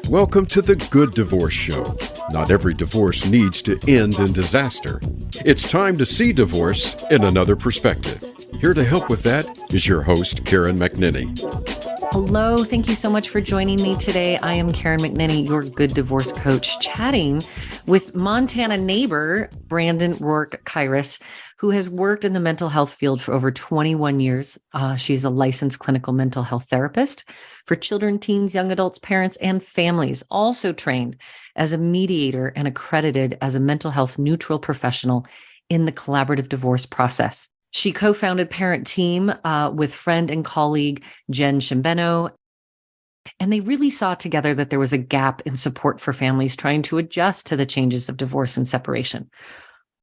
Welcome to the Good Divorce Show. Not every divorce needs to end in disaster. It's time to see divorce in another perspective. Here to help with that is your host, Karen McNinney. Hello, thank you so much for joining me today. I am Karen McNinney, your Good Divorce Coach, chatting with Montana neighbor Brandon Rourke Kairos, who has worked in the mental health field for over 21 years. She's a licensed clinical mental health therapist for children, teens, young adults, parents, and families, also trained as a mediator and accredited as a mental health neutral professional in the collaborative divorce process. She co-founded Parent Team with friend and colleague Jen Shimbeno, and they really saw together that there was a gap in support for families trying to adjust to the changes of divorce and separation.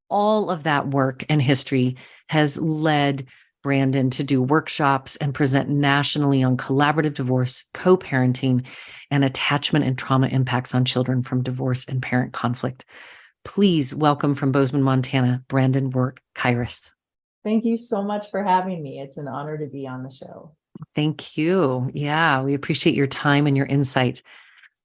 All of that work and history has led Brandon to do workshops and present nationally on collaborative divorce, co-parenting, and attachment and trauma impacts on children from divorce and parent conflict. Please welcome from Bozeman, Montana, Brandon Rourke Kairos. Thank you so much for having me. It's an honor to be on the show. Thank you. Yeah, we appreciate your time and your insight.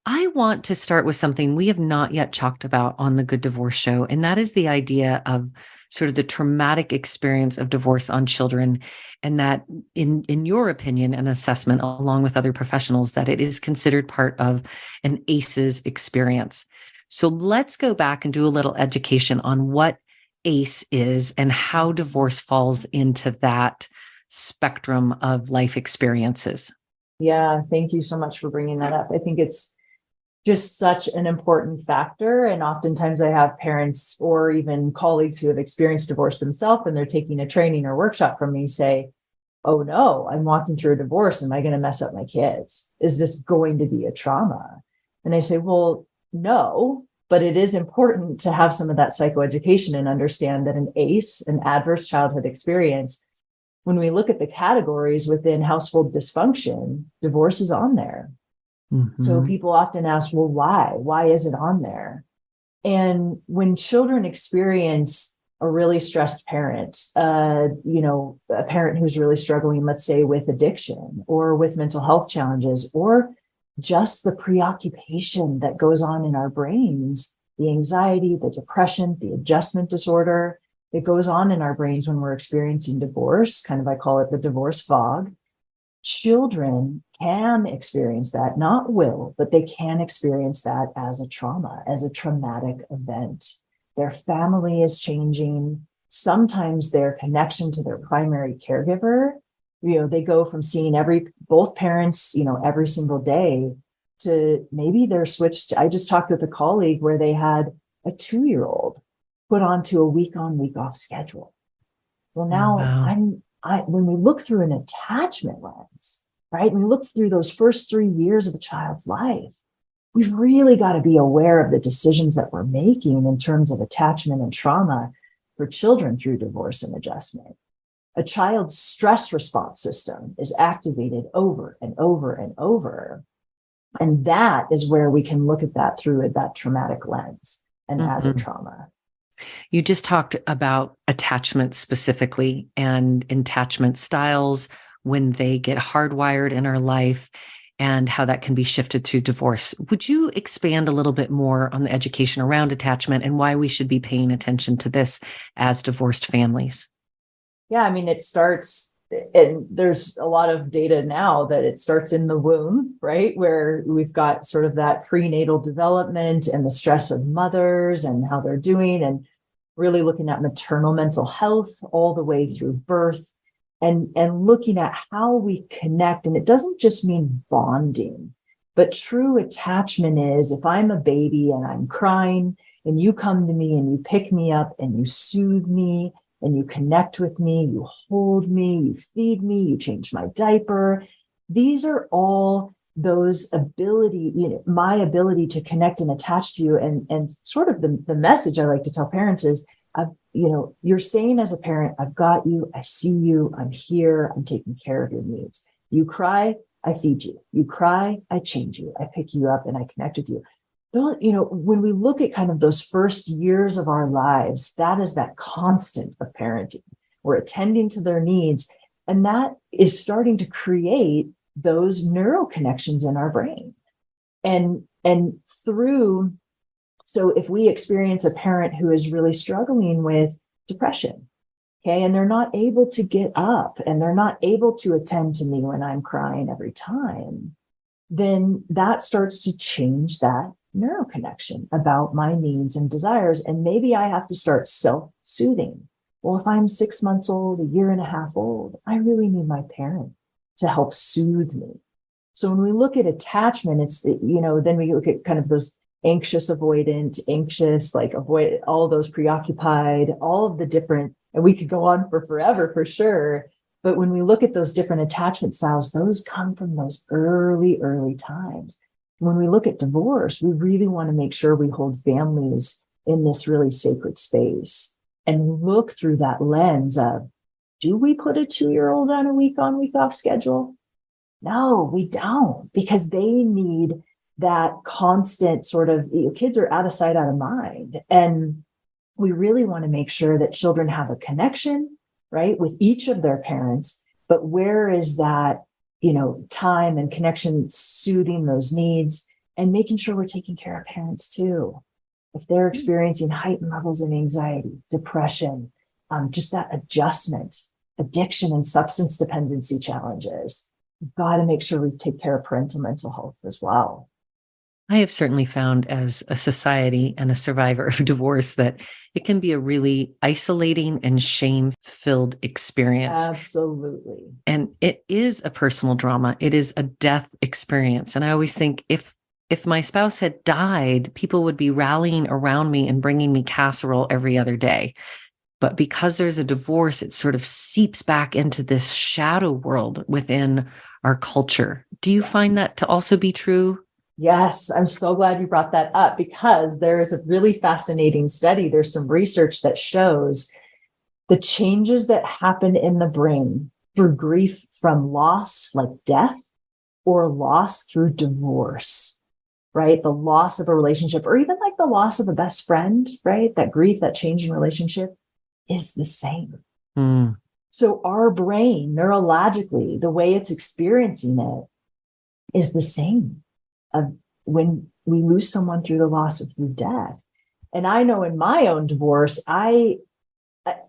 I want to start with something we have not yet talked about on the Good Divorce Show, and that is the idea of sort of the traumatic experience of divorce on children, and that in your opinion and assessment, along with other professionals, that it is considered part of an ACEs experience. So let's go back and do a little education on what ACE is and how divorce falls into that spectrum of life experiences. Yeah, thank you so much for bringing that up. I think it's just such an important factor. And oftentimes I have parents or even colleagues who have experienced divorce themselves and they're taking a training or workshop from me say, oh no, I'm walking through a divorce. Am I going to mess up my kids? Is this going to be a trauma? And I say, well, no. But it is important to have some of that psychoeducation and understand that an ACE, an adverse childhood experience, when we look at the categories within household dysfunction, divorce is on there. Mm-hmm. So people often ask, well, why? Why is it on there? And when children experience a really stressed parent, a parent who's really struggling, let's say with addiction or with mental health challenges, or just the preoccupation that goes on in our brains, the anxiety, the depression, the adjustment disorder that goes on in our brains when we're experiencing divorce, I call it the divorce fog. Children can experience that, not will, but they can experience that as a trauma, as a traumatic event. Their family is changing. Sometimes their connection to their primary caregiver, they go from seeing both parents, every single day to maybe they're switched. I just talked with a colleague where they had a 2-year-old put onto a week on, week off schedule. Well, now when we look through an attachment lens, right? When we look through those first 3 years of a child's life, we've really got to be aware of the decisions that we're making in terms of attachment and trauma for children through divorce and adjustment. A child's stress response system is activated over and over and over. And that is where we can look at that through that traumatic lens and as a trauma. You just talked about attachment specifically and attachment styles when they get hardwired in our life and how that can be shifted through divorce. Would you expand a little bit more on the education around attachment and why we should be paying attention to this as divorced families? Yeah, it starts, and there's a lot of data now that it starts in the womb, right? Where we've got sort of that prenatal development and the stress of mothers and how they're doing, and really looking at maternal mental health all the way through birth and looking at how we connect. And it doesn't just mean bonding, but true attachment is if I'm a baby and I'm crying and you come to me and you pick me up and you soothe me, and you connect with me, you hold me, you feed me, you change my diaper. These are all those my ability to connect and attach to you. And sort of the message I like to tell parents is, you're saying as a parent, I've got you, I see you, I'm here, I'm taking care of your needs. You cry, I feed you. You cry, I change you. I pick you up and I connect with you. When we look at kind of those first years of our lives, that is that constant of parenting. We're attending to their needs. And that is starting to create those neural connections in our brain. And through, so if we experience a parent who is really struggling with depression, okay, and they're not able to get up and they're not able to attend to me when I'm crying every time, then that starts to change that neural connection about my needs and desires. And maybe I have to start self-soothing. Well, if I'm 6 months old, a year and a half old, I really need my parent to help soothe me. So when we look at attachment, it's, then we look at kind of those anxious, avoidant, anxious, like avoid all those preoccupied, all of the different, and we could go on for forever for sure. But when we look at those different attachment styles, those come from those early times. When we look at divorce, we really want to make sure we hold families in this really sacred space and look through that lens of, do we put a 2-year-old on a week on, week off schedule? No, we don't, because they need that constant sort of, kids are out of sight, out of mind. And we really want to make sure that children have a connection, right, with each of their parents. But where is that, time and connection soothing those needs and making sure we're taking care of parents too? If they're experiencing heightened levels of anxiety, depression, just that adjustment, addiction and substance dependency challenges, we've got to make sure we take care of parental mental health as well. I have certainly found as a society and a survivor of divorce that it can be a really isolating and shame-filled experience. Absolutely. And it is a personal drama. It is a death experience. And I always think if my spouse had died, people would be rallying around me and bringing me casserole every other day. But because there's a divorce, it sort of seeps back into this shadow world within our culture. Do you find that to also be true? Yes, I'm so glad you brought that up, because there is a really fascinating study. There's some research that shows the changes that happen in the brain through grief from loss, like death, or loss through divorce, right? The loss of a relationship, or even like the loss of a best friend, right? That grief, that change in relationship is the same. Mm. So our brain, neurologically, the way it's experiencing it is the same of when we lose someone through the loss or through death. And I know in my own divorce,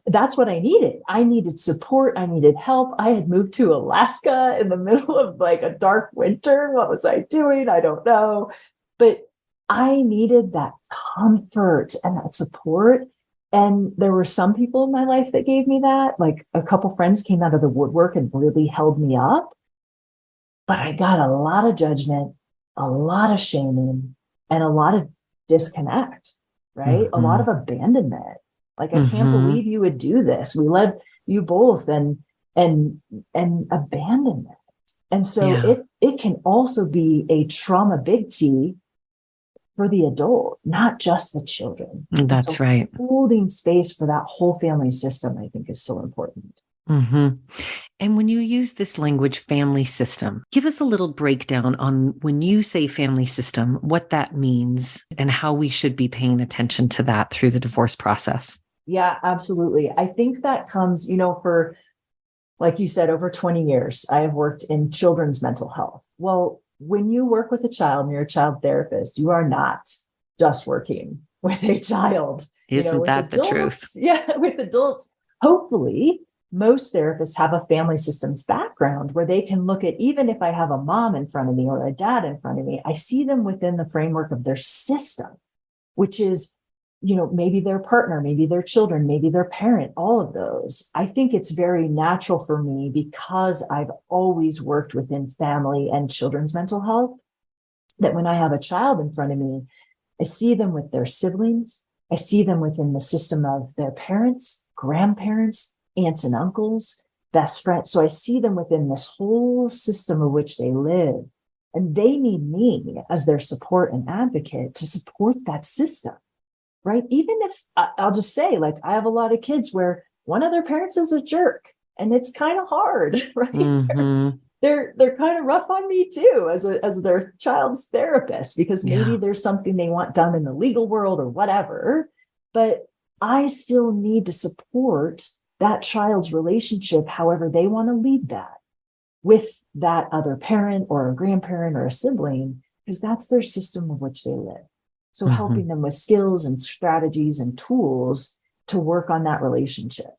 that's what I needed. I needed support. I needed help. I had moved to Alaska in the middle of like a dark winter. What was I doing? I don't know. But I needed that comfort and that support. And there were some people in my life that gave me that. Like a couple friends came out of the woodwork and really held me up. But I got a lot of judgment, a lot of shaming, and a lot of disconnect, right? Mm-hmm. A lot of abandonment. Like, I can't believe you would do this. We led you both and abandonment. And so it can also be a trauma big T for the adult, not just the children. That's right. Holding space for that whole family system, I think, is so important. Mm-hmm. And when you use this language, family system, give us a little breakdown on when you say family system, what that means and how we should be paying attention to that through the divorce process. Yeah, absolutely. I think that comes, for, like you said, over 20 years, I have worked in children's mental health. Well, when you work with a child and you're a child therapist, you are not just working with a child. Isn't that the truth? Yeah, with adults. Hopefully, most therapists have a family systems background where they can look at, even if I have a mom in front of me or a dad in front of me, I see them within the framework of their system, which is, maybe their partner, maybe their children, maybe their parent, all of those. I think it's very natural for me because I've always worked within family and children's mental health, that when I have a child in front of me, I see them with their siblings. I see them within the system of their parents, grandparents, aunts and uncles, best friends. So I see them within this whole system of which they live. And they need me as their support and advocate to support that system, right? Even if I'll just say, like, I have a lot of kids where one of their parents is a jerk and it's kind of hard, right? Mm-hmm. They're kind of rough on me too, as their child's therapist, because maybe there's something they want done in the legal world or whatever, but I still need to support that child's relationship, however they want to lead that with that other parent or a grandparent or a sibling, because that's their system of which they live. So helping them with skills and strategies and tools to work on that relationship.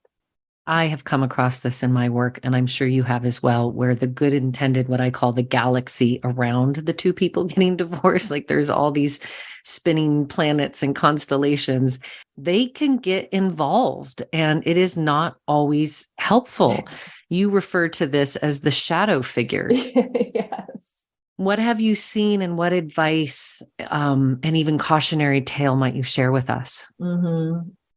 I have come across this in my work, and I'm sure you have as well, where the good intended, what I call the galaxy around the two people getting divorced, like there's all these spinning planets and constellations, they can get involved, and it is not always helpful. You refer to this as the shadow figures. Yes. What have you seen, and what advice and even cautionary tale might you share with us?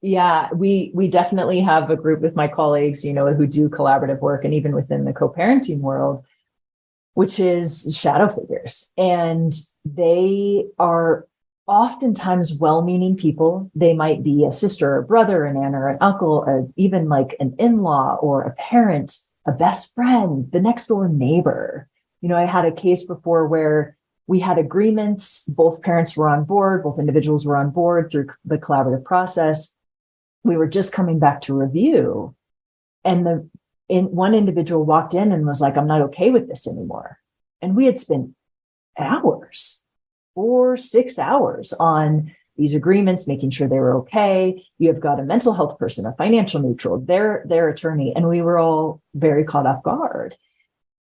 Yeah, we definitely have a group with my colleagues, who do collaborative work, and even within the co-parenting world, which is shadow figures. And they are oftentimes well-meaning people. They might be a sister or brother, an aunt or an uncle, even like an in-law or a parent, a best friend, the next door neighbor. I had a case before where we had agreements, both parents were on board, both individuals were on board through the collaborative process. We were just coming back to review, and one individual walked in and was like, I'm not okay with this anymore. And we had spent hours, 4-6 hours on these agreements, making sure they were okay. You have got a mental health person, a financial neutral, their attorney, and we were all very caught off guard.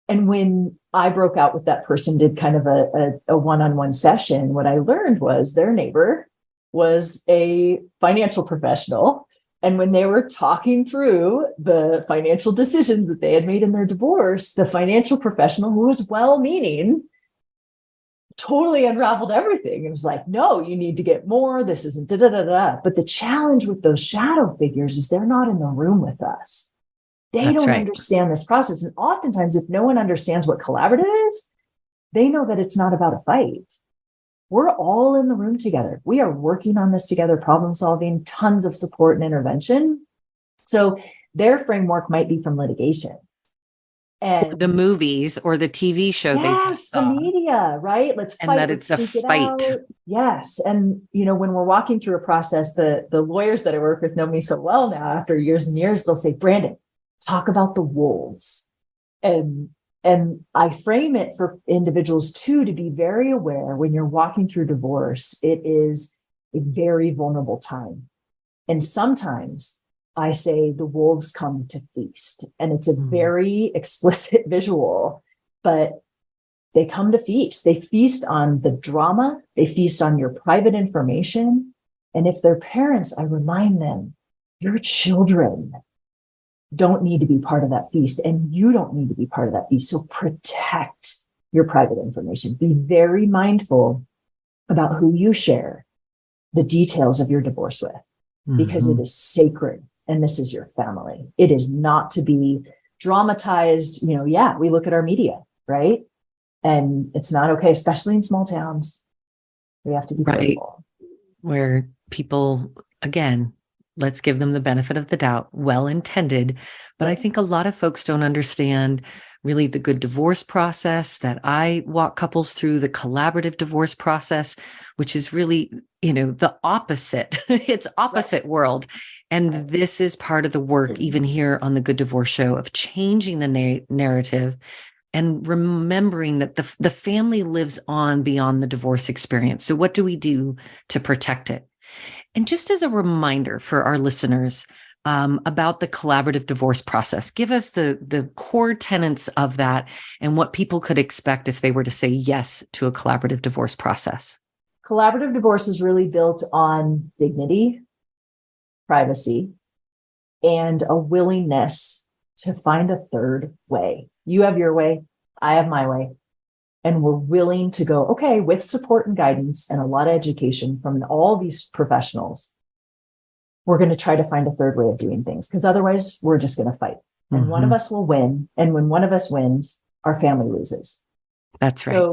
And when I broke out with that person, did kind of a one-on-one session, what I learned was their neighbor was a financial professional. And when they were talking through the financial decisions that they had made in their divorce, the financial professional, who was well-meaning, totally unraveled everything. It was like, no, you need to get more. This isn't da da da da. But the challenge with those shadow figures is they're not in the room with us. They That's don't right. understand this process. And oftentimes, if no one understands what collaborative is, they know that it's not about a fight. We're all in the room together. We are working on this together, problem solving, tons of support and intervention. So their framework might be from litigation. And the movies or the TV show they just the saw. media, right? Let's And fight. that Let's it's a speak it fight. out. Yes. And, when we're walking through a process, the lawyers that I work with know me so well now, after years and years, they'll say, Brandon, talk about the wolves. And I frame it for individuals too, to be very aware when you're walking through divorce, it is a very vulnerable time. And sometimes I say the wolves come to feast, and it's a very explicit visual, but they come to feast. They feast on the drama. They feast on your private information. And if they're parents, I remind them, your children don't need to be part of that feast, and you don't need to be part of that feast. So protect your private information. Be very mindful about who you share the details of your divorce with, because it is sacred, and this is your family. It is not to be dramatized. We look at our media, right? And it's not okay, especially in small towns. We have to be careful. Where people, again, let's give them the benefit of the doubt, well-intended. But I think a lot of folks don't understand really the good divorce process, that I walk couples through, the collaborative divorce process, which is really, the opposite. It's opposite world. And this is part of the work, even here on the Good Divorce Show, of changing the narrative and remembering that the family lives on beyond the divorce experience. So what do we do to protect it? And just as a reminder for our listeners about the collaborative divorce process, give us the core tenets of that and what people could expect if they were to say yes to a collaborative divorce process. Collaborative divorce is really built on dignity, privacy, and a willingness to find a third way. You have your way, I have my way. And we're willing to go, okay, with support and guidance and a lot of education from all these professionals, we're going to try to find a third way of doing things, because otherwise we're just going to fight. And one of us will win. And when one of us wins, our family loses. That's right. So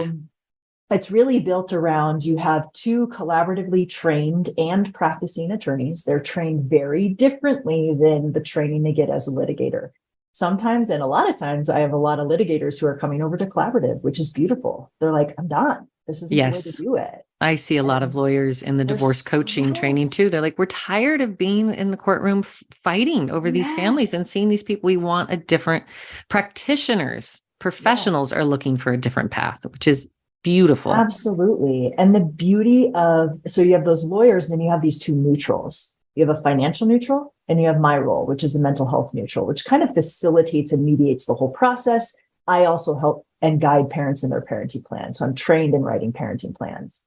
it's really built around, you have two collaboratively trained and practicing attorneys. They're trained very differently than the training they get as a litigator. Sometimes, and a lot of times, I have a lot of litigators who are coming over to collaborative, which is beautiful. They're like, I'm done. This is the way to do it. I see a lot of lawyers in the divorce coaching training too. They're like, we're tired of being in the courtroom fighting over these families and seeing these people. We want a different practitioners, professionals are looking for a different path, which is beautiful. Absolutely. And the beauty of, so you have those lawyers, and then you have these two neutrals. You have a financial neutral and you have my role, which is the mental health neutral, which kind of facilitates and mediates the whole process. I also help and guide parents in their parenting plan. So I'm trained in writing parenting plans.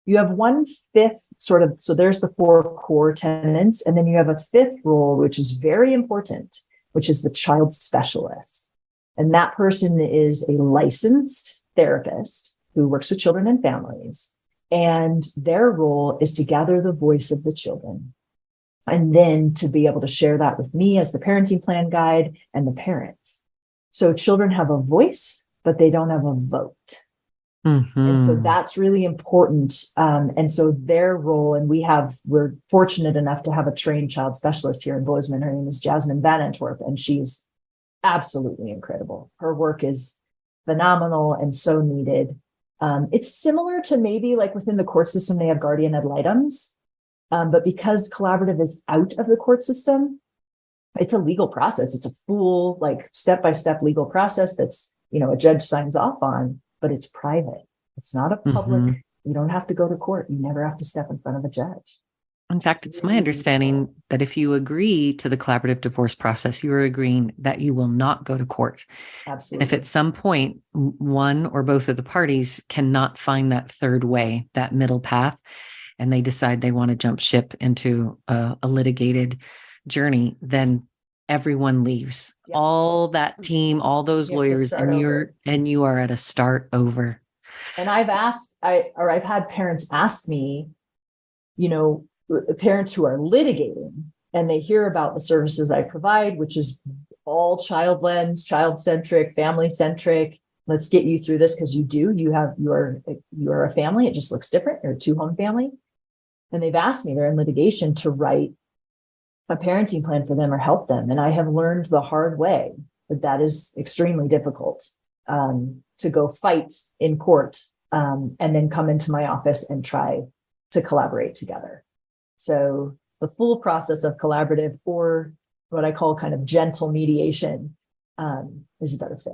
You have 1/5 sort of, so there's the 4 core tenets. And then you have a 5th role, which is very important, which is the child specialist. And that person is a licensed therapist who works with children and families. And their role is to gather the voice of the children. And then to be able to share that with me as the parenting plan guide and the parents. So children have a voice, but they don't have a vote. And so that's really important. And so their role, and we're fortunate enough to have a trained child specialist here in Bozeman. Her name is Jasmine Van Antwerp, and she's absolutely incredible. Her work is phenomenal and so needed. It's similar to maybe like within the court system, they have guardian ad litems. But because collaborative is out of the court system, it's a legal process. It's a full, like step-by-step legal process that's, a judge signs off on, but it's private. It's not a public. You don't have to go to court. You never have to step in front of a judge. In fact, it's my understanding that if you agree to the collaborative divorce process, you are agreeing that you will not go to court. Absolutely. If at some point one or both of the parties cannot find that third way, that middle path, and they decide they want to jump ship into a litigated journey, then everyone leaves. Yep. All that team, all those lawyers, and you are at a start over. And I've had parents ask me, parents who are litigating, and they hear about the services I provide, which is all child lens, child-centric, family-centric. Let's get you through this because you are a family. It just looks different. You're a 2-home family. And they've asked me, they're in litigation, to write a parenting plan for them or help them. And I have learned the hard way that is extremely difficult to go fight in court and then come into my office and try to collaborate together. So the full process of collaborative, or what I call kind of gentle mediation, is a better fit.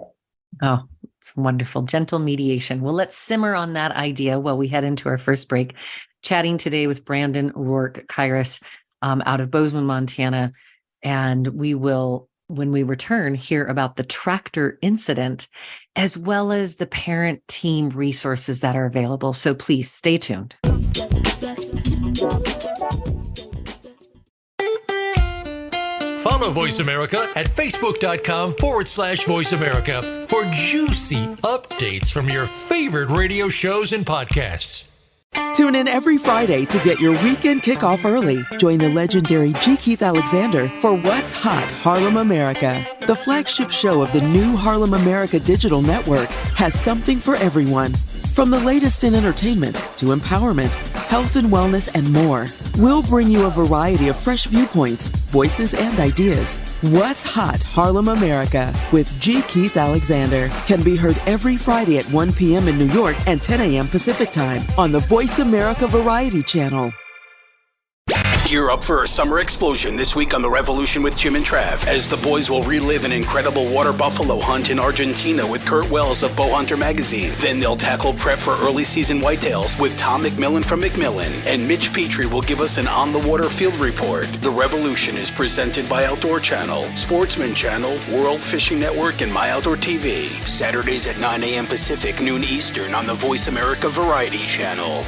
Oh, it's wonderful. Gentle mediation. Well, let's simmer on that idea while we head into our first break. Chatting today with Brandon Rourke Kairos out of Bozeman, Montana. And we will, when we return, hear about the tractor incident, as well as the parent team resources that are available. So please stay tuned. Follow Voice America at facebook.com/Voice America for juicy updates from your favorite radio shows and podcasts. Tune in every Friday to get your weekend kickoff early. Join the legendary G. Keith Alexander for What's Hot Harlem America. The flagship show of the new Harlem America Digital Network has something for everyone. From the latest in entertainment to empowerment, health and wellness, and more, we'll bring you a variety of fresh viewpoints, voices, and ideas. What's Hot Harlem America with G. Keith Alexander can be heard every Friday at 1 p.m. in New York and 10 a.m. Pacific Time on the Voice America Variety Channel. Gear up for a summer explosion this week on The Revolution with Jim and Trav, as the boys will relive an incredible water buffalo hunt in Argentina with Kurt Wells of Bowhunter magazine. Then they'll tackle prep for early season whitetails with Tom McMillan from McMillan. And Mitch Petrie will give us an on-the-water field report. The Revolution is presented by Outdoor Channel, Sportsman Channel, World Fishing Network, and My Outdoor TV. Saturdays at 9 a.m. Pacific, noon Eastern on the Voice America Variety Channel.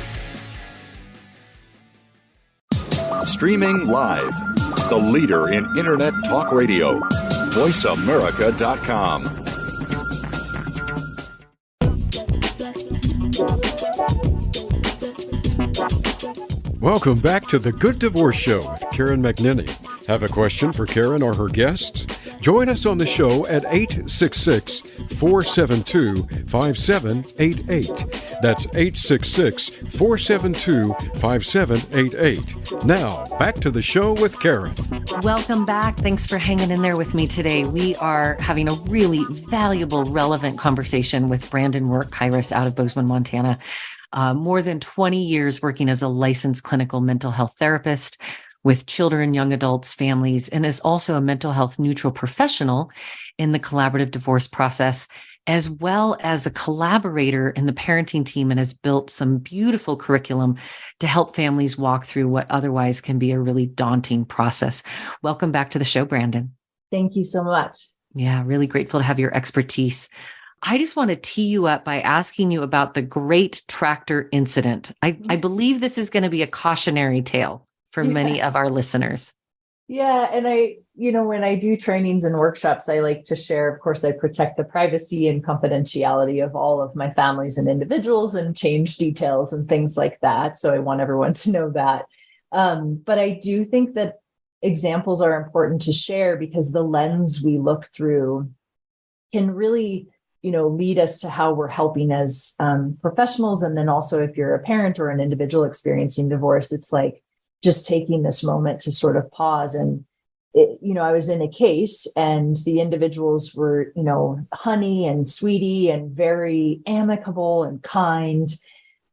Streaming live, the leader in Internet talk radio, voiceamerica.com. Welcome back to The Good Divorce Show with Karen McNinney. Have a question for Karen or her guests? Join us on the show at 866-472-5788. That's 866-472-5788. Now, back to the show with Karen. Welcome back. Thanks for hanging in there with me today. We are having a really valuable, relevant conversation with Brandon Rourke Kairos out of Bozeman, Montana. more than 20 years working as a licensed clinical mental health therapist with children, young adults, families, and is also a mental health neutral professional in the collaborative divorce process, as well as a collaborator in the parenting team, and has built some beautiful curriculum to help families walk through what otherwise can be a really daunting process. Welcome back to the show, Brandon. Thank you so much. Yeah, really grateful to have your expertise. I just want to tee you up by asking you about the great tractor incident. I believe this is going to be a cautionary tale for many of our listeners. Yeah. And when I do trainings and workshops, I like to share, of course, I protect the privacy and confidentiality of all of my families and individuals and change details and things like that. So I want everyone to know that. But I do think that examples are important to share because the lens we look through can really, lead us to how we're helping as professionals. And then also if you're a parent or an individual experiencing divorce, it's like, just taking this moment to sort of pause. And, I was in a case and the individuals were, honey and sweetie and very amicable and kind.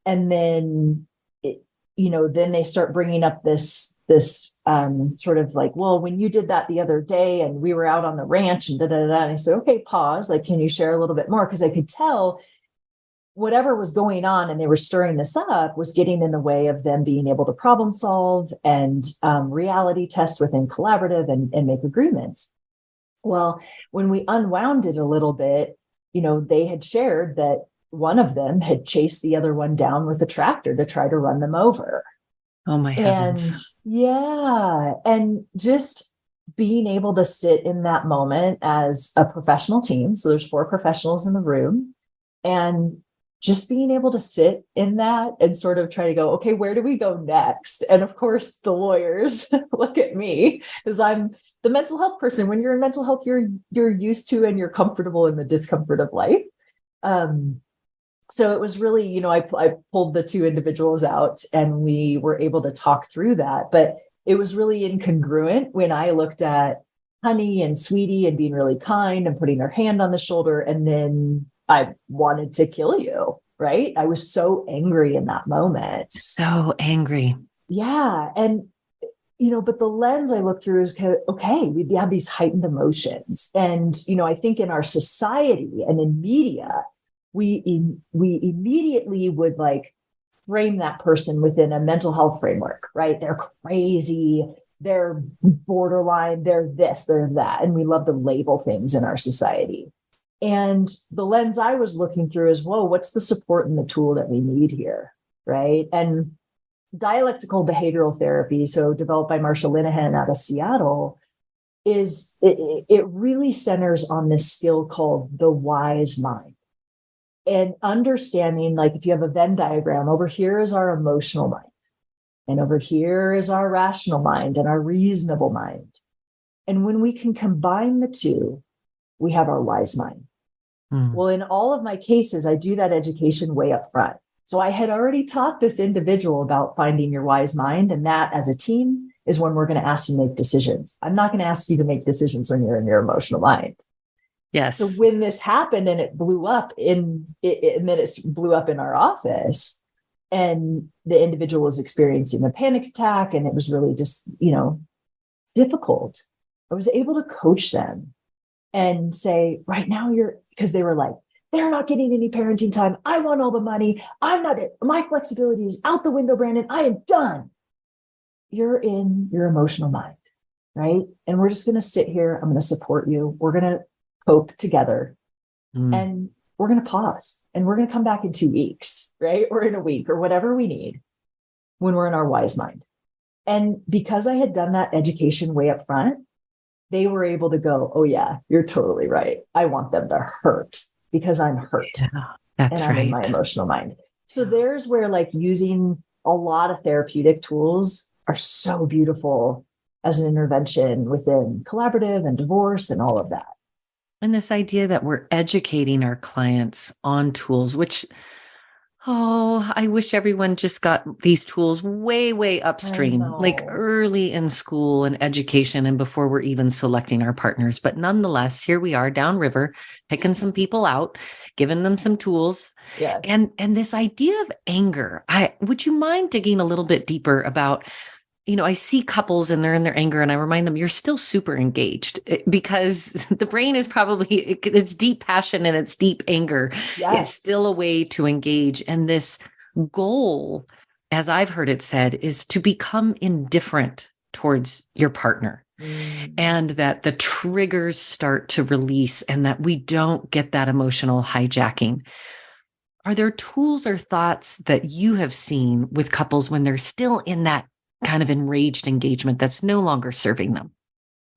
And then, then they start bringing up this sort of like, well, when you did that the other day and we were out on the ranch and And I said, okay, pause. Like, can you share a little bit more? Because I could tell whatever was going on and they were stirring this up was getting in the way of them being able to problem solve and reality test within collaborative and make agreements. Well, when we unwound it a little bit, they had shared that one of them had chased the other one down with a tractor to try to run them over. Oh my heavens. And just being able to sit in that moment as a professional team. So there's 4 professionals in the room, and just being able to sit in that and sort of try to go, okay, where do we go next? And of course, the lawyers look at me because I'm the mental health person. When you're in mental health, you're used to and you're comfortable in the discomfort of life. So it was really, I pulled the 2 individuals out and we were able to talk through that. But it was really incongruent when I looked at honey and sweetie and being really kind and putting her hand on the shoulder, and then I wanted to kill you, right? I was so angry in that moment. So angry. Yeah. And, but the lens I look through is, okay, we have these heightened emotions. And, I think in our society and in media, we immediately would like frame that person within a mental health framework, right? They're crazy, they're borderline, they're this, they're that. And we love to label things in our society. And the lens I was looking through is, whoa, what's the support and the tool that we need here, right? And dialectical behavioral therapy, so developed by Marsha Linehan out of Seattle, it really centers on this skill called the wise mind. And understanding, like if you have a Venn diagram, over here is our emotional mind, and over here is our rational mind and our reasonable mind. And when we can combine the two, we have our wise mind. Well, in all of my cases, I do that education way up front. So I had already taught this individual about finding your wise mind, and that as a team is when we're going to ask you to make decisions. I'm not going to ask you to make decisions when you're in your emotional mind. Yes. So when this happened and it blew up and then it blew up in our office, and the individual was experiencing a panic attack, and it was really just, difficult. I was able to coach them and say, right now because they were like, they're not getting any parenting time. I want all the money. My flexibility is out the window, Brandon. I am done. You're in your emotional mind, right? And we're just going to sit here. I'm going to support you. We're going to cope together, and we're going to pause, and we're going to come back in 2 weeks, right? Or in a week, or whatever we need when we're in our wise mind. And because I had done that education way up front, they were able to go, oh yeah, you're totally right. I want them to hurt because I'm hurt. Yeah, that's and I'm right. in my emotional mind. So there's where like using a lot of therapeutic tools are so beautiful as an intervention within collaborative and divorce and all of that. And this idea that we're educating our clients on tools, which Oh, I wish everyone just got these tools way, way upstream, like know. early in school and education and before we're even selecting our partners. But nonetheless, here we are downriver, picking some people out, giving them some tools. Yes. And this idea of anger, would you mind digging a little bit deeper about, I see couples and they're in their anger and I remind them, you're still super engaged because the brain is probably, it's deep passion and it's deep anger. Yes. It's still a way to engage. And this goal, as I've heard it said, is to become indifferent towards your partner. And that the triggers start to release and that we don't get that emotional hijacking. Are there tools or thoughts that you have seen with couples when they're still in that kind of enraged engagement that's no longer serving them?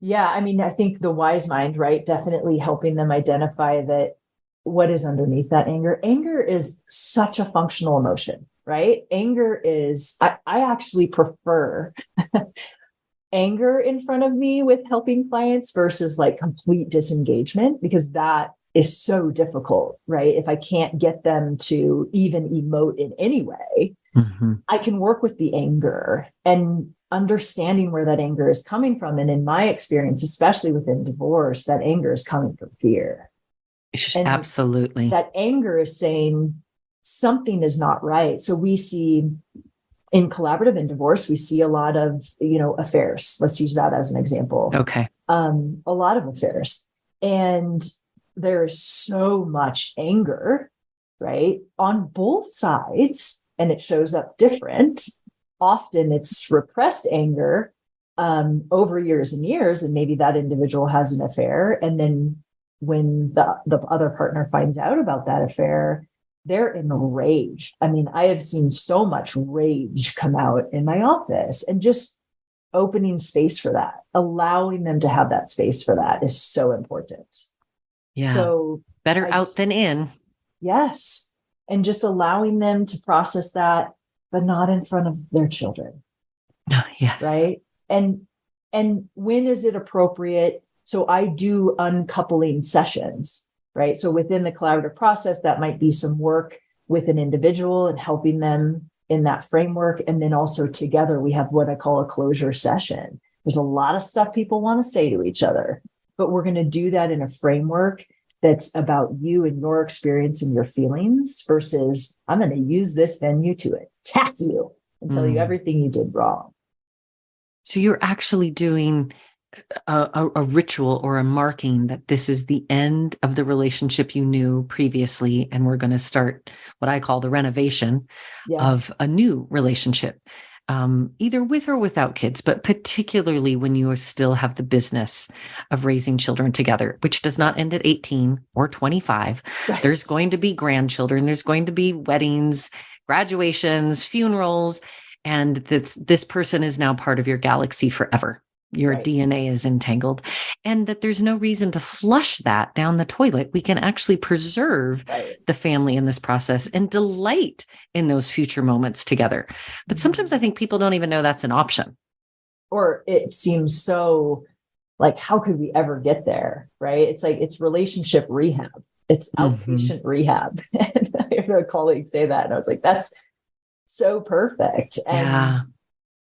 Yeah. I mean, I think the wise mind, right? Definitely helping them identify that what is underneath that anger. Anger is such a functional emotion, right? Anger is, I actually prefer anger in front of me with helping clients versus like complete disengagement, because that is so difficult, right? If I can't get them to even emote in any way, I can work with the anger and understanding where that anger is coming from. And in my experience, especially within divorce, that anger is coming from fear. And absolutely. That anger is saying something is not right. So we see in collaborative in divorce, we see a lot of, affairs. Let's use that as an example. Okay. A lot of affairs. And there is so much anger, right, on both sides. And it shows up different. Often it's repressed anger over years and years. And maybe that individual has an affair. And then when the other partner finds out about that affair, they're enraged. I mean, I have seen so much rage come out in my office, and just opening space for that, allowing them to have that space for that is so important. Yeah. So better out than in. Yes. And just allowing them to process that, but not in front of their children. Yes. Right. And when is it appropriate? So I do uncoupling sessions, right? So within the collaborative process, that might be some work with an individual and helping them in that framework. And then also together, we have what I call a closure session. There's a lot of stuff people want to say to each other, but we're going to do that in a framework that's about you and your experience and your feelings versus I'm going to use this venue to attack you and tell you everything you did wrong. So you're actually doing a ritual or a marking that this is the end of the relationship you knew previously, and we're going to start what I call the renovation of a new relationship, either with or without kids, but particularly when you still have the business of raising children together, which does not end at 18 or 25. Right. There's going to be grandchildren. There's going to be weddings, graduations, funerals, and this person is now part of your galaxy forever. Your DNA is entangled, and that there's no reason to flush that down the toilet. We can actually preserve the family in this process and delight in those future moments together. But sometimes I think people don't even know that's an option. Or it seems so like, how could we ever get there? Right. It's like, it's relationship rehab. It's outpatient rehab. And I heard a colleague say that, and I was like, that's so perfect. And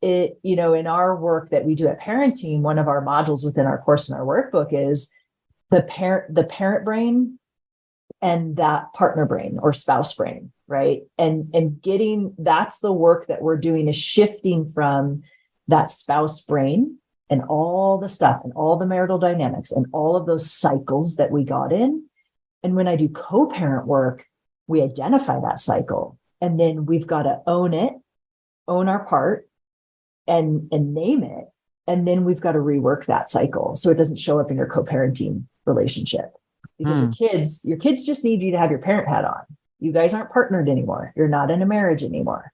it, in our work that we do at Parenting, one of our modules within our course in our workbook is the parent brain and that partner brain or spouse brain, right? And getting, that's the work that we're doing, is shifting from that spouse brain and all the stuff and all the marital dynamics and all of those cycles that we got in. And when I do co-parent work, we identify that cycle, and then we've got to own it, own our part, and name it. And then we've got to rework that cycle so it doesn't show up in your co-parenting relationship, because your kids just need you to have your parent hat on. You guys aren't partnered anymore. You're not in a marriage anymore.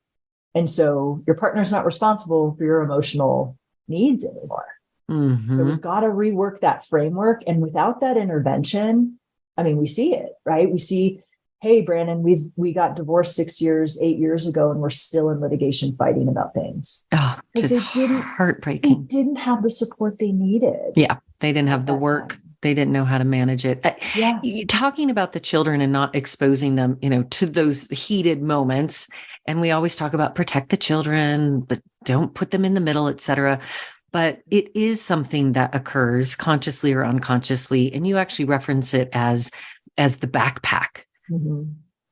And so your partner's not responsible for your emotional needs anymore. So we've got to rework that framework. And without that intervention, I mean, we see it, right? We see, hey, Brandon, we got divorced 8 years ago, and we're still in litigation fighting about things. Oh, just heartbreaking. They didn't have the support they needed. Yeah. They didn't have the work time. They didn't know how to manage it. Yeah. Talking about the children and not exposing them, to those heated moments. And we always talk about protect the children, but don't put them in the middle, et cetera. But it is something that occurs consciously or unconsciously. And you actually reference it as the backpack. Mm-hmm.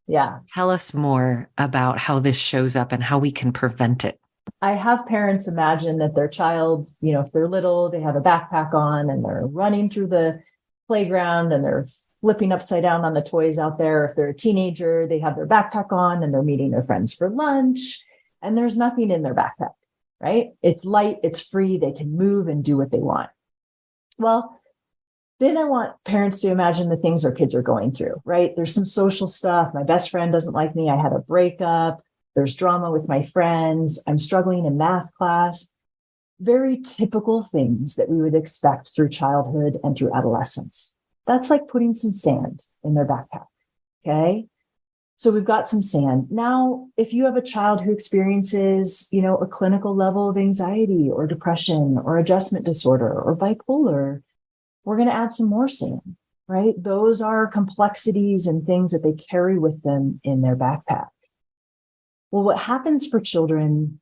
Yeah. Tell us more about how this shows up and how we can prevent it. I have parents imagine that their child, if they're little, they have a backpack on and they're running through the playground and they're flipping upside down on the toys out there. If they're a teenager, they have their backpack on and they're meeting their friends for lunch and there's nothing in their backpack, right? It's light, it's free, they can move and do what they want. Well, then I want parents to imagine the things their kids are going through, right? There's some social stuff. My best friend doesn't like me. I had a breakup. There's drama with my friends. I'm struggling in math class. Very typical things that we would expect through childhood and through adolescence. That's like putting some sand in their backpack. Okay. So we've got some sand. Now, if you have a child who experiences, a clinical level of anxiety or depression or adjustment disorder or bipolar, we're going to add some more sand, right? Those are complexities and things that they carry with them in their backpack. Well, what happens for children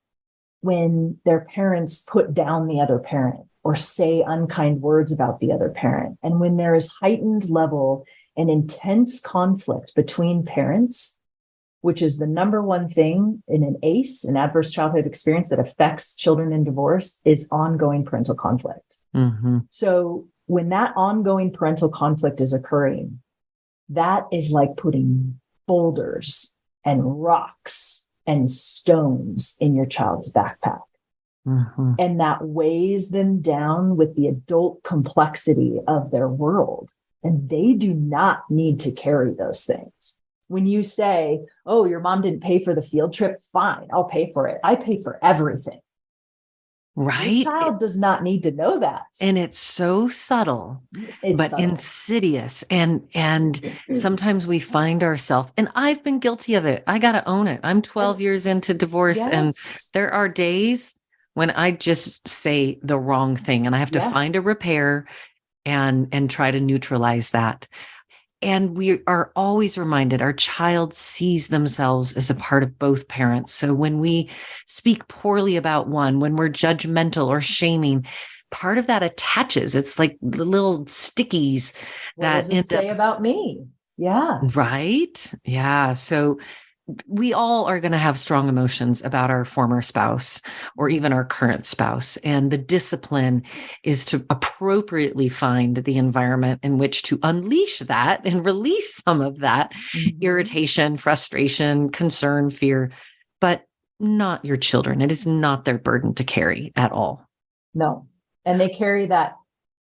when their parents put down the other parent or say unkind words about the other parent, and when there is heightened level and intense conflict between parents, which is the number one thing in an ACE, an adverse childhood experience that affects children in divorce, is ongoing parental conflict. Mm-hmm. So when that ongoing parental conflict is occurring, that is like putting boulders and rocks and stones in your child's backpack. Mm-hmm. And that weighs them down with the adult complexity of their world. And they do not need to carry those things. When you say, oh, your mom didn't pay for the field trip, fine, I'll pay for it. I pay for everything. Right. Your child does not need to know that. And it's so subtle, but subtle. Insidious. And sometimes we find ourselves, and I've been guilty of it. I got to own it. I'm 12 years into divorce, Yes. and there are days when I just say the wrong thing and I have to find a repair and try to neutralize that. And we are always reminded our child sees themselves as a part of both parents. So when we speak poorly about one, when we're judgmental or shaming, part of that attaches. It's like the little stickies What does it say about me? Yeah. Right. Yeah. So we all are going to have strong emotions about our former spouse or even our current spouse. And the discipline is to appropriately find the environment in which to unleash that and release some of that irritation, frustration, concern, fear, but not your children. It is not their burden to carry at all. No. And they carry that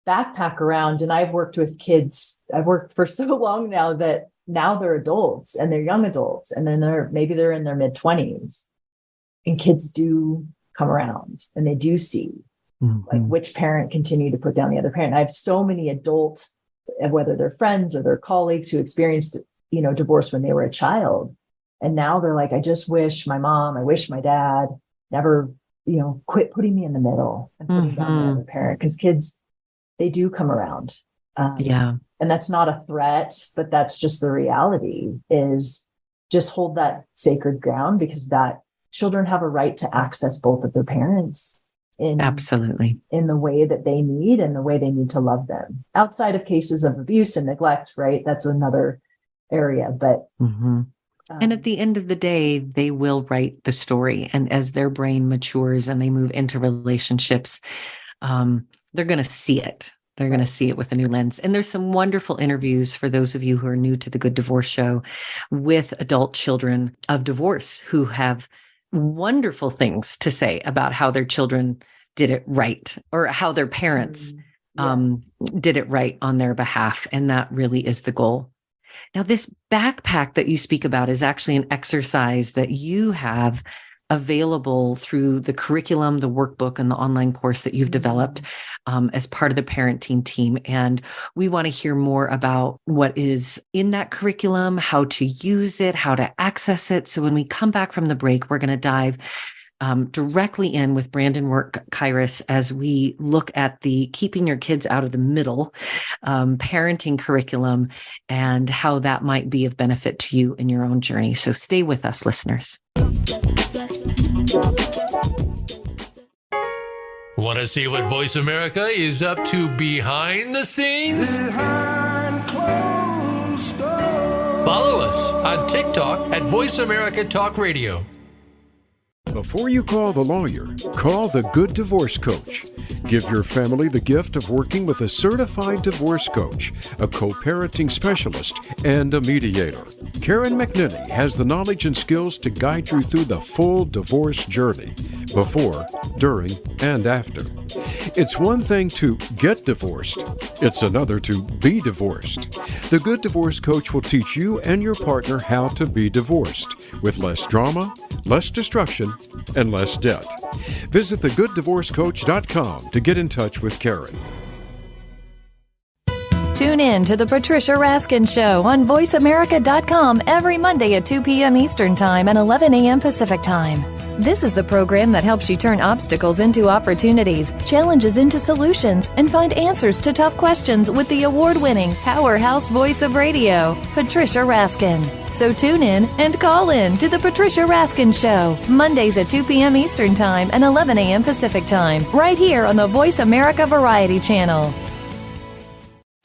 backpack around. And I've worked with kids. I've worked for so long now that now they're adults and they're young adults. And then maybe they're in their mid-20s, and kids do come around and they do see like which parent continue to put down the other parent. I have so many adults, whether they're friends or their colleagues, who experienced, divorce when they were a child. And now they're like, I just wish my mom, I wish my dad never, quit putting me in the middle and putting down the other parent. Because kids, they do come around. And that's not a threat, but that's just the reality, is just hold that sacred ground, because that children have a right to access both of their parents Absolutely in the way that they need and the way they need to love them, outside of cases of abuse and neglect, right? That's another area. But and at the end of the day, they will write the story. And as their brain matures and they move into relationships, they're going to see it. They're going to see it with a new lens. And there's some wonderful interviews for those of you who are new to the Good Divorce Show with adult children of divorce who have wonderful things to say about how their children did it right, or how their parents did it right on their behalf. And that really is the goal. Now, this backpack that you speak about is actually an exercise that you have available through the curriculum, the workbook, and the online course that you've developed as part of the parenting team. And we want to hear more about what is in that curriculum, how to use it, how to access it. So when we come back from the break, we're going to dive directly in with Brandon Work Kairos as we look at the keeping your kids out of the middle parenting curriculum and how that might be of benefit to you in your own journey. So stay with us, listeners. Want to see what Voice America is up to behind the scenes? Follow us on TikTok at Voice America Talk Radio. Before you call the lawyer, call the Good Divorce Coach. Give your family the gift of working with a certified divorce coach, a co-parenting specialist, and a mediator. Karen McNinney has the knowledge and skills to guide you through the full divorce journey, before, during, and after. It's one thing to get divorced. It's another to be divorced. The Good Divorce Coach will teach you and your partner how to be divorced with less drama, less destruction, and less debt. Visit thegooddivorcecoach.com to get in touch with Karen. Tune in to The Patricia Raskin Show on VoiceAmerica.com every Monday at 2 p.m. Eastern Time and 11 a.m. Pacific Time. This is the program that helps you turn obstacles into opportunities, challenges into solutions, and find answers to tough questions with the award-winning powerhouse voice of radio, Patricia Raskin. So tune in and call in to The Patricia Raskin Show, Mondays at 2 p.m. Eastern Time and 11 a.m. Pacific Time, right here on the Voice America Variety Channel.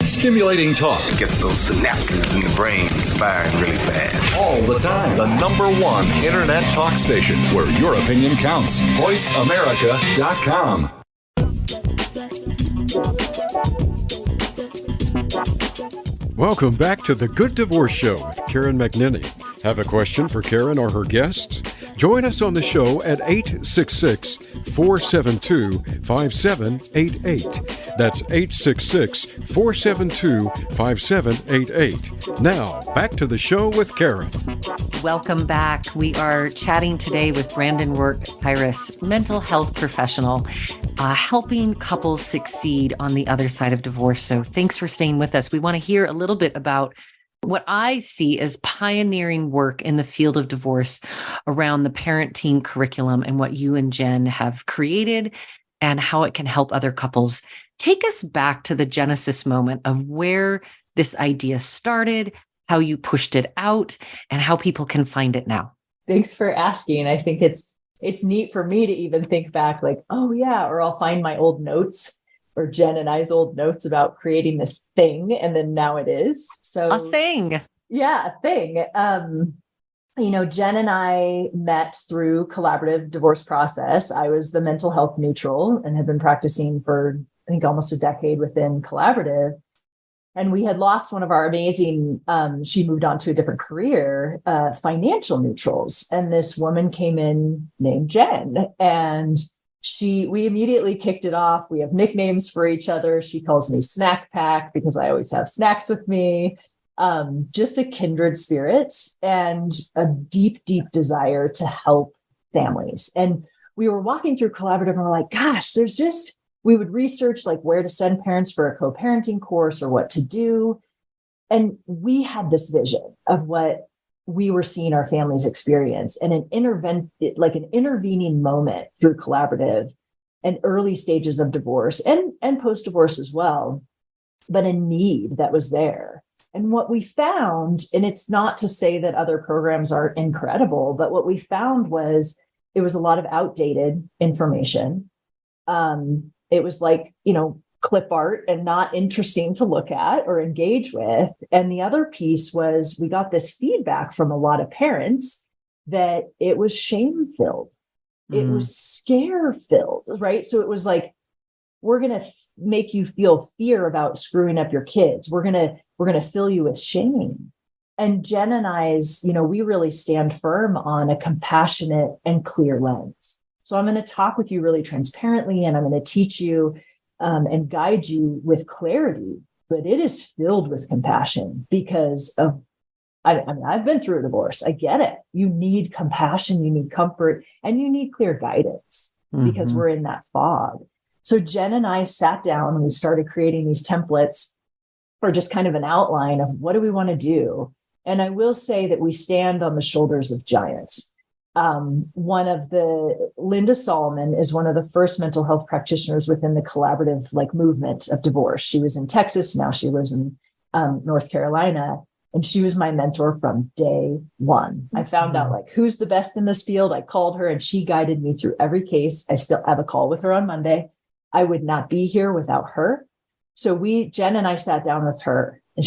Stimulating talk gets those synapses in the brain firing really fast. all the time. The number one internet talk station where your opinion counts. VoiceAmerica.com. Welcome back to the Good Divorce Show with Karen McNinney. Have a question for Karen or her guests? Join us on the show at 866-472-5788. That's 866-472-5788. Now, back to the show with Karen. Welcome back. We are chatting today with Brandon Work Kairos, mental health professional, helping couples succeed on the other side of divorce. So thanks for staying with us. We want to hear a little bit about what I see as pioneering work in the field of divorce around the parent-teen curriculum and what you and Jen have created and how it can help other couples. Take us back to the genesis moment of where this idea started, how you pushed it out, and how people can find it now. Thanks for asking. I think it's neat for me to even think back like, oh yeah, or I'll find my old notes or Jen and I's old notes about creating this thing. And then now it is. So a thing. Yeah, a thing. Jen and I met through collaborative divorce process. I was the mental health neutral and had been practicing for, I think, almost a decade within collaborative. And we had lost one of our amazing, she moved on to a different career, financial neutrals. And this woman came in named Jen, and we immediately kicked it off. We have nicknames for each other. She calls me Snack Pack because I always have snacks with me. Just a kindred spirit and a deep, deep desire to help families. And we were walking through collaborative and we're like, gosh, we would research like where to send parents for a co-parenting course or what to do. And we had this vision of what we were seeing our families experience, and an intervening moment through collaborative and early stages of divorce and post-divorce as well, but a need that was there. And what we found, and it's not to say that other programs aren't incredible, but what we found was it was a lot of outdated information. It was like, clip art and not interesting to look at or engage with. And the other piece was we got this feedback from a lot of parents that it was shame-filled. It was scare-filled, right? So it was like, we're going to make you feel fear about screwing up your kids. We're going to fill you with shame. And Jen and I's, we really stand firm on a compassionate and clear lens. So I'm going to talk with you really transparently, and I'm going to teach you and guide you with clarity, but it is filled with compassion because of, I've been through a divorce. I get it. You need compassion, you need comfort, and you need clear guidance because we're in that fog. So Jen and I sat down and we started creating these templates or just kind of an outline of what do we want to do. And I will say that we stand on the shoulders of giants. Linda Solomon is one of the first mental health practitioners within the collaborative movement of divorce. She was in Texas. Now she lives in North Carolina. And she was my mentor from day one. I found out who's the best in this field. I called her and she guided me through every case. I still have a call with her on Monday. I would not be here without her. So Jen and I sat down with her, and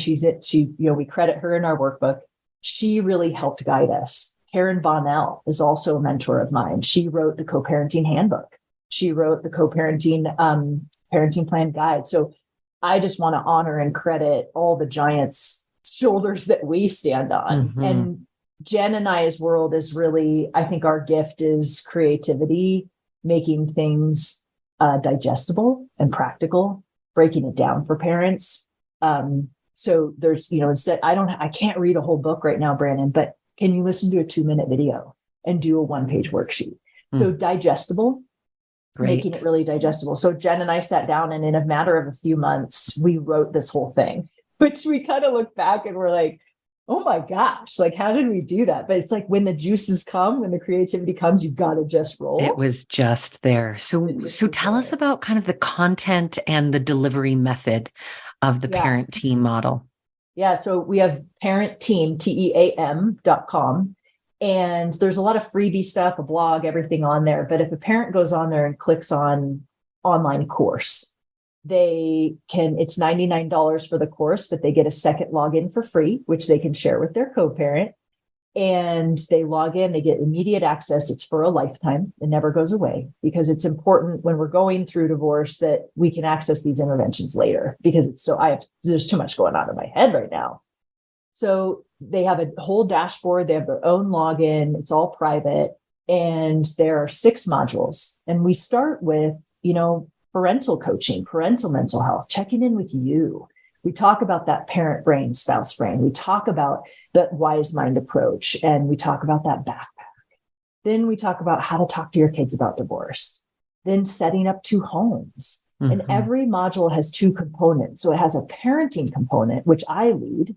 we credit her in our workbook. She really helped guide us. Karen Bonnell is also a mentor of mine. She wrote the co-parenting handbook. She wrote the co-parenting parenting plan guide. So I just want to honor and credit all the giants' shoulders that we stand on. Mm-hmm. And Jen and I's world is really, I think our gift is creativity, making things digestible and practical, breaking it down for parents. So there's, instead, I can't read a whole book right now, Brandon, but can you listen to a 2-minute video and do a 1-page worksheet? So digestible, making it really digestible. So Jen and I sat down, and in a matter of a few months, we wrote this whole thing, which we kind of look back and we're like, oh my gosh, how did we do that? But it's when the juices come, when the creativity comes, you've got to just roll. It was just there. So tell us about kind of the content and the delivery method of the parent team model. Yeah. So we have parentteam, TEAM.com. And there's a lot of freebie stuff, a blog, everything on there. But if a parent goes on there and clicks on online course, it's $99 for the course, but they get a second login for free, which they can share with their co-parent. And they log in, they get immediate access. It's for a lifetime. It never goes away, because it's important when we're going through divorce that we can access these interventions later, because there's too much going on in my head right now. So they have a whole dashboard. They have their own login. It's all private. And there are 6 modules. And we start with, parental coaching, parental mental health, checking in with you. We talk about that parent brain, spouse brain. We talk about the wise mind approach, and we talk about that backpack. Then we talk about how to talk to your kids about divorce, then setting up 2 homes. Mm-hmm. And every module has 2 components. So it has a parenting component, which I lead,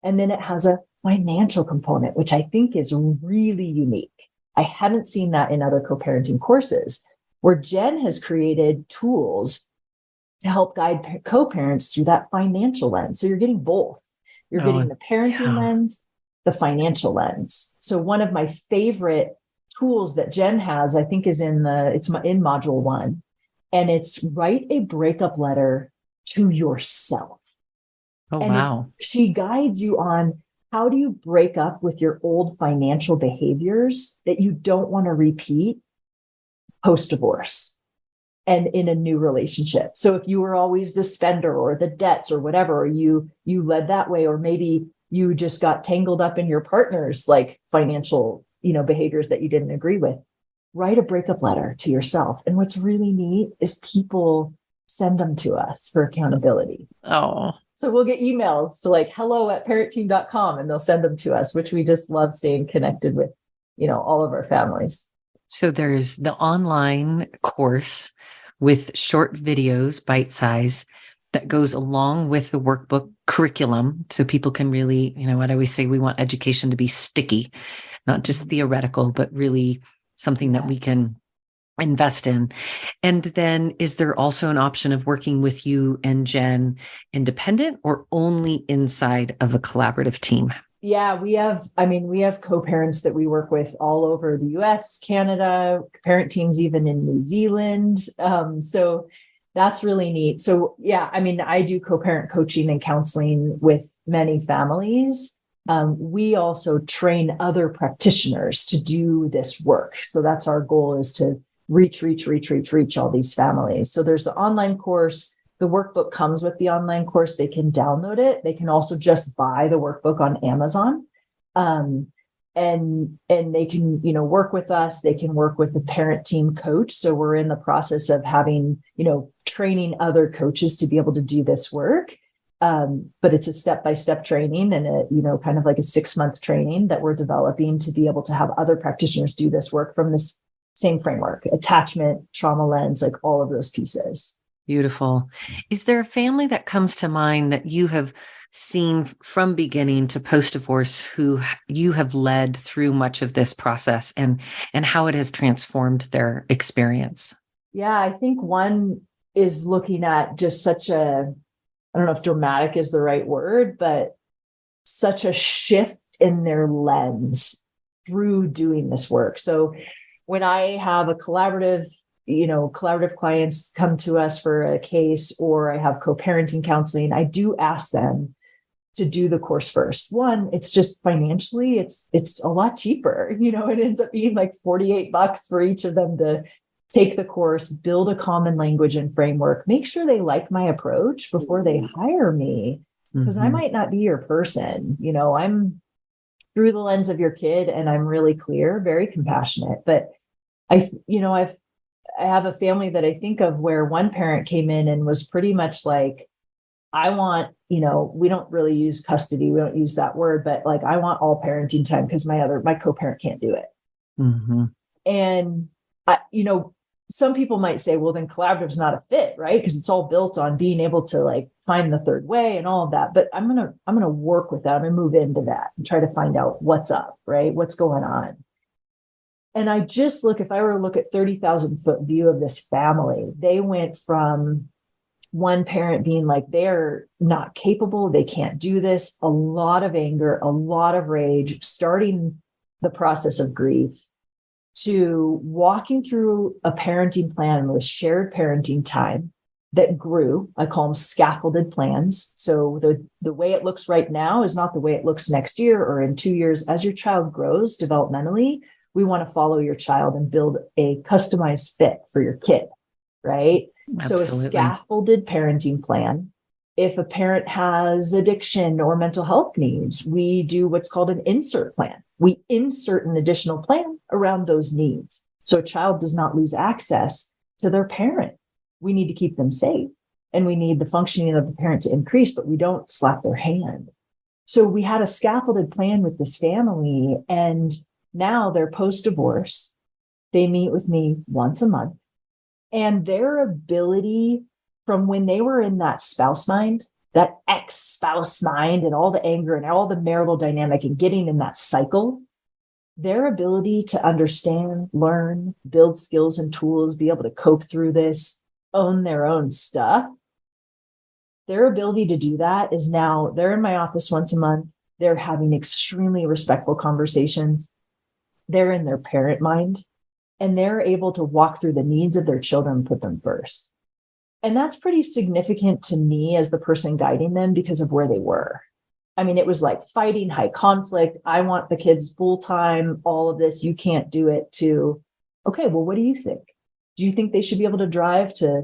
and then it has a financial component, which I think is really unique. I haven't seen that in other co-parenting courses, where Jen has created tools to help guide co-parents through that financial lens. So you're getting both. You're getting the parenting lens, the financial lens. So one of my favorite tools that Jen has, I think, is in module 1, and it's write a breakup letter to yourself. Oh, and wow. She guides you on how do you break up with your old financial behaviors that you don't want to repeat post-divorce and in a new relationship. So if you were always the spender or the debts or whatever, or you led that way, or maybe you just got tangled up in your partner's financial, behaviors that you didn't agree with, write a breakup letter to yourself. And what's really neat is people send them to us for accountability. Oh, so we'll get emails to hello@parentteam.com, and they'll send them to us, which we just love staying connected with, all of our families. So there's the online course with short videos, bite size, that goes along with the workbook curriculum. So people can really, what I always say, we want education to be sticky, not just theoretical, but really something that we can invest in. And then is there also an option of working with you and Jen independent, or only inside of a collaborative team? Yeah, we have co-parents that we work with all over the US, Canada, parent teams even in New Zealand. So that's really neat. So yeah, I do co-parent coaching and counseling with many families. We also train other practitioners to do this work. So that's our goal, is to reach all these families. So there's the online course. The workbook comes with the online course. They can download it. They can also just buy the workbook on Amazon. And they can, work with us. They can work with the parent team coach. So we're in the process of having, training other coaches to be able to do this work. But it's a step-by-step training, and kind of like a 6-month training that we're developing to be able to have other practitioners do this work from this same framework: attachment, trauma lens, all of those pieces. Beautiful. Is there a family that comes to mind that you have seen from beginning to post-divorce who you have led through much of this process and how it has transformed their experience? Yeah, I think one is looking at just such a, I don't know if dramatic is the right word, but such a shift in their lens through doing this work. So when I have a collaborative clients come to us for a case, or I have co-parenting counseling, I do ask them to do the course first. One, it's just financially, it's a lot cheaper. It ends up being like $48 for each of them to take the course, build a common language and framework, make sure they like my approach before they hire me, because I might not be your person. I'm through the lens of your kid, and I'm really clear, very compassionate. But I have a family that I think of where one parent came in and was pretty much like, I want, we don't really use custody. We don't use that word, but like, I want all parenting time because my co-parent can't do it. Mm-hmm. And some people might say, well, then collaborative is not a fit, right? Because it's all built on being able to like find the third way and all of that. But I'm going to work with that. I'm going to move into that and try to find out what's up, right? What's going on. And I just if I were to look at 30,000 foot view of this family, they went from one parent being like, they're not capable, they can't do this, a lot of anger, a lot of rage, starting the process of grief, to walking through a parenting plan with shared parenting time that grew. I call them scaffolded plans. So the way it looks right now is not the way it looks next year or in 2 years. As your child grows developmentally, we want to follow your child and build a customized fit for your kid, right? Absolutely. So a scaffolded parenting plan. If a parent has addiction or mental health needs, we do what's called an insert plan. We insert an additional plan around those needs, so a child does not lose access to their parent. We need to keep them safe, and we need the functioning of the parent to increase, but we don't slap their hand. So we had a scaffolded plan with this family, and now they're post-divorce. They meet with me once a month, and their ability from when they were in that spouse mind, that ex-spouse mind, and all the anger and all the marital dynamic and getting in that cycle, their ability to understand, learn, build skills and tools, be able to cope through this, own their own stuff, their ability to do that is now, they're in my office once a month. They're having extremely respectful conversations. They're in their parent mind, and they're able to walk through the needs of their children and put them first. And that's pretty significant to me as the person guiding them because of where they were. I mean, it was like fighting, high conflict. I want the kids full time, all of this. You can't do it, to, okay, well, what do you think? Do you think they should be able to drive to,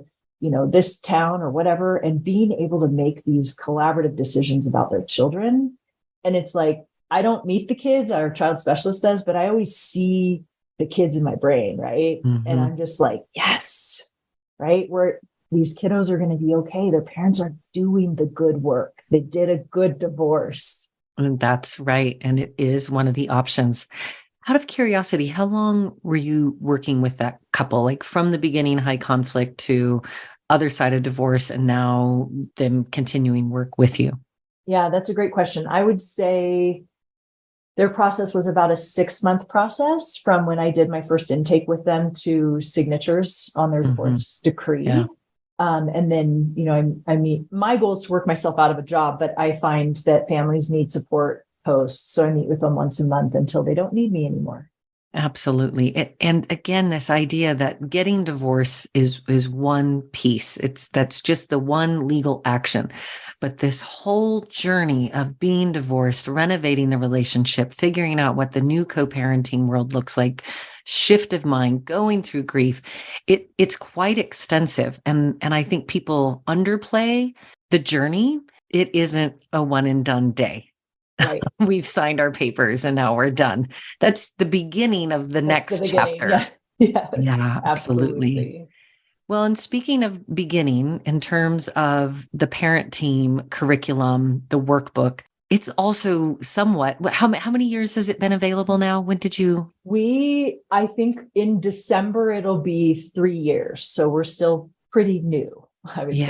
this town or whatever? And being able to make these collaborative decisions about their children. And it's like, I don't meet the kids, our child specialist does, but I always see the kids in my brain, right? Mm-hmm. And I'm just like, yes, right? These kiddos are going to be okay. Their parents are doing the good work. They did a good divorce. And that's right. And it is one of the options. Out of curiosity, how long were you working with that couple? Like from the beginning, high conflict, to other side of divorce, and now them continuing work with you? Yeah, that's a great question. I would say their process was about a 6-month process from when I did my first intake with them to signatures on their divorce decree. Yeah. And then, I mean, my goal is to work myself out of a job, but I find that families need support post. So I meet with them once a month until they don't need me anymore. Absolutely. And again, this idea that getting divorced is one piece. That's just the one legal action. But this whole journey of being divorced, renovating the relationship, figuring out what the new co-parenting world looks like, shift of mind, going through grief, it's quite extensive. And I think people underplay the journey. It isn't a one and done day. Right. We've signed our papers and now we're done. That's the beginning of the next chapter. Yeah. Yes, Yeah, absolutely. Well, and speaking of beginning, in terms of the parent team curriculum, the workbook, it's also somewhat, how many years has it been available now? When did you? I think in December, it'll be 3 years. So we're still pretty new, I would say.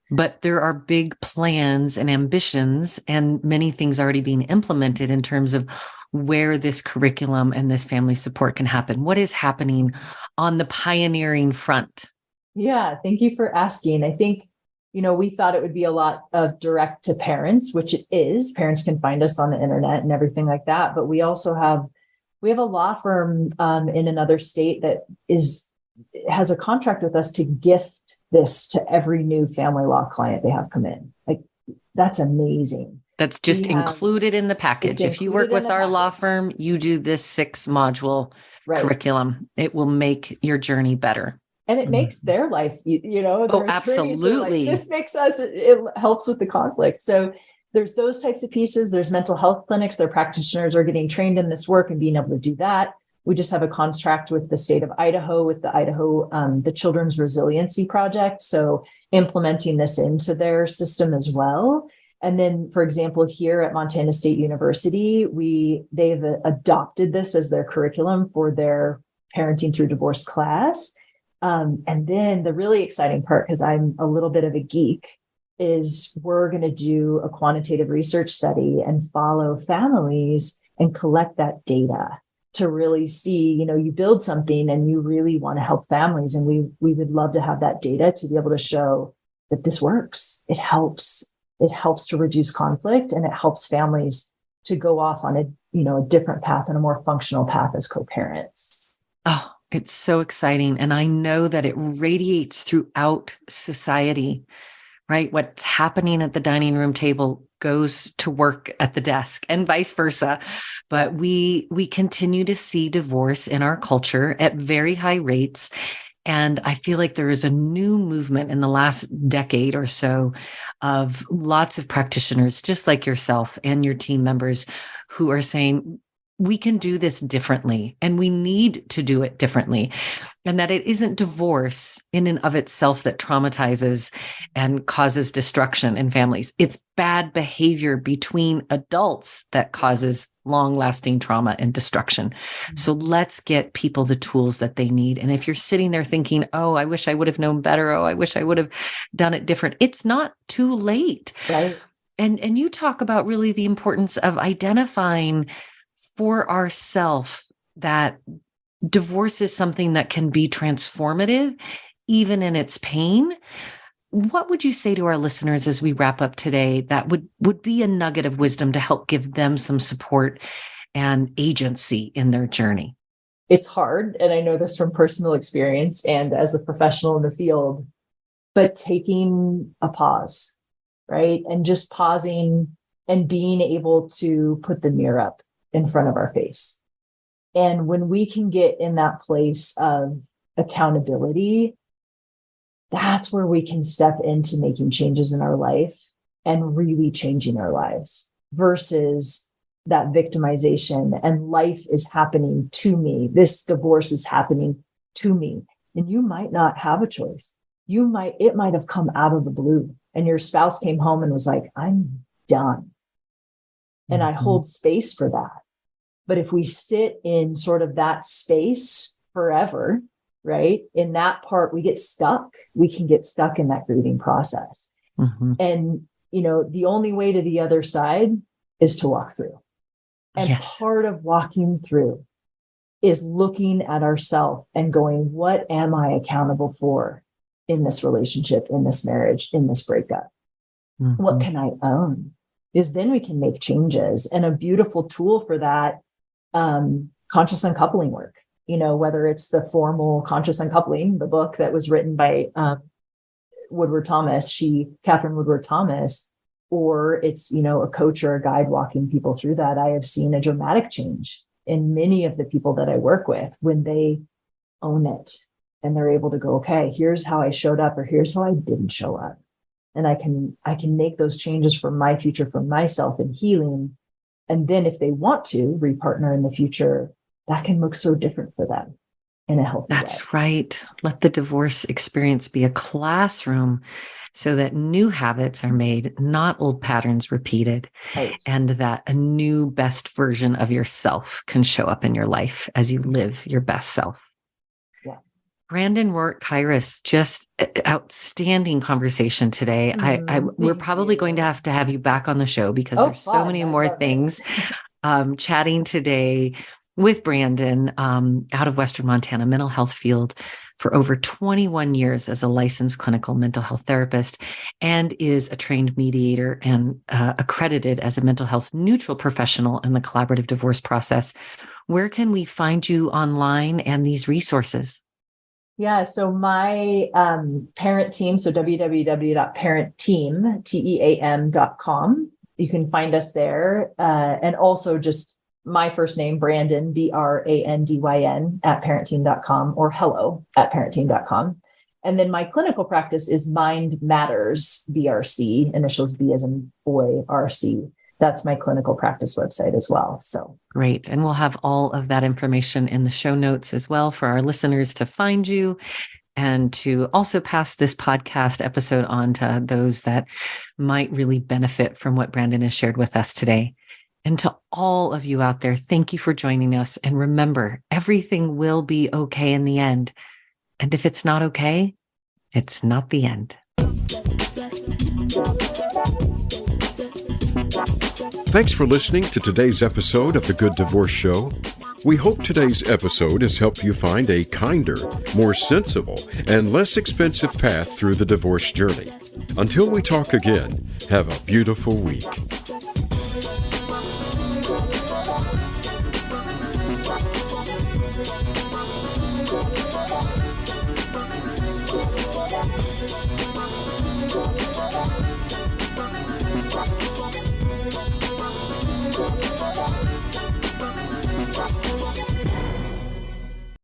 But there are big plans and ambitions and many things already being implemented in terms of where this curriculum and this family support can happen. What is happening on the pioneering front? Yeah, thank you for asking. I think, we thought it would be a lot of direct to parents, which it is. Parents can find us on the internet and everything like that. But we also have a law firm in another state that has a contract with us to gift this to every new family law client they have come in. Like, that's amazing. That's just included in the package. If you work with our law firm, you do this 6-module curriculum. It will make your journey better. And it makes their life, absolutely. This makes it helps with the conflict. So there's those types of pieces. There's mental health clinics. Their practitioners are getting trained in this work and being able to do that. We just have a contract with the state of Idaho, with the Children's Resiliency Project. So implementing this into their system as well. And then, for example, here at Montana State University, they've adopted this as their curriculum for their parenting through divorce class. And then the really exciting part, because I'm a little bit of a geek, is we're going to do a quantitative research study and follow families and collect that data to really see, you build something and you really want to help families. And we would love to have that data to be able to show that this works. It helps to reduce conflict, and it helps families to go off on a different path and a more functional path as co-parents. Oh, it's so exciting. And I know that it radiates throughout society, right? What's happening at the dining room table goes to work at the desk and vice versa. But we continue to see divorce in our culture at very high rates. And I feel like there is a new movement in the last decade or so of lots of practitioners, just like yourself and your team members, who are saying, we can do this differently and we need to do it differently. And that it isn't divorce in and of itself that traumatizes and causes destruction in families. It's bad behavior between adults that causes long-lasting trauma and destruction. So let's get people the tools that they need. And if you're sitting there thinking, oh, I wish I would have known better. Oh, I wish I would have done it different. It's not too late. Right. And you talk about really the importance of identifying for ourselves that divorce is something that can be transformative, even in its pain. What would you say to our listeners as we wrap up today that would be a nugget of wisdom to help give them some support and agency in their journey? It's hard, and I know this from personal experience and as a professional in the field, but taking a pause, right? And just pausing and being able to put the mirror up in front of our face. And when we can get in that place of accountability, that's where we can step into making changes in our life and really changing our lives versus that victimization and life is happening to me. This divorce is happening to me. And you might not have a choice. It might have come out of the blue and your spouse came home and was like, I'm done. And I hold space for that. But if we sit in sort of that space forever, right, in that part, we get stuck. We can get stuck in that grieving process. And, the only way to the other side is to walk through. And part of walking through is looking at ourselves and going, what am I accountable for in this relationship, in this marriage, in this breakup? What can I own? Is then we can make changes. And a beautiful tool for that, conscious uncoupling work, whether it's the formal conscious uncoupling, the book that was written by Catherine Woodward Thomas, or it's, a coach or a guide walking people through that. I have seen a dramatic change in many of the people that I work with when they own it and they're able to go, okay, here's how I showed up, or here's how I didn't show up. And I can make those changes for my future, for myself in healing. And then if they want to repartner in the future, that can look so different for them in a healthy way. That's right. Let the divorce experience be a classroom so that new habits are made, not old patterns repeated, and that a new best version of yourself can show up in your life as you live your best self. Yeah. Brandon Rourke Kairos, just outstanding conversation today. We're probably going to have you back on the show because there's so many more things. Chatting today with Brandon out of Western Montana, mental health field for over 21 years as a licensed clinical mental health therapist, and is a trained mediator and accredited as a mental health neutral professional in the collaborative divorce process. Where can we find you online and these resources? Yeah, so my parent team, so www.parentteam.com. You can find us there. And also just my first name, Brandon, BRANDYN @parentteam.com, or hello@parentteam.com. And then my clinical practice is Mind Matters BRC, initials B as in boy, RC. That's my clinical practice website as well. So great. And we'll have all of that information in the show notes as well for our listeners to find you, and to also pass this podcast episode on to those that might really benefit from what Brandon has shared with us today. And to all of you out there, thank you for joining us. And remember, everything will be okay in the end. And if it's not okay, it's not the end. Thanks for listening to today's episode of The Good Divorce Show. We hope today's episode has helped you find a kinder, more sensible, and less expensive path through the divorce journey. Until we talk again, have a beautiful week.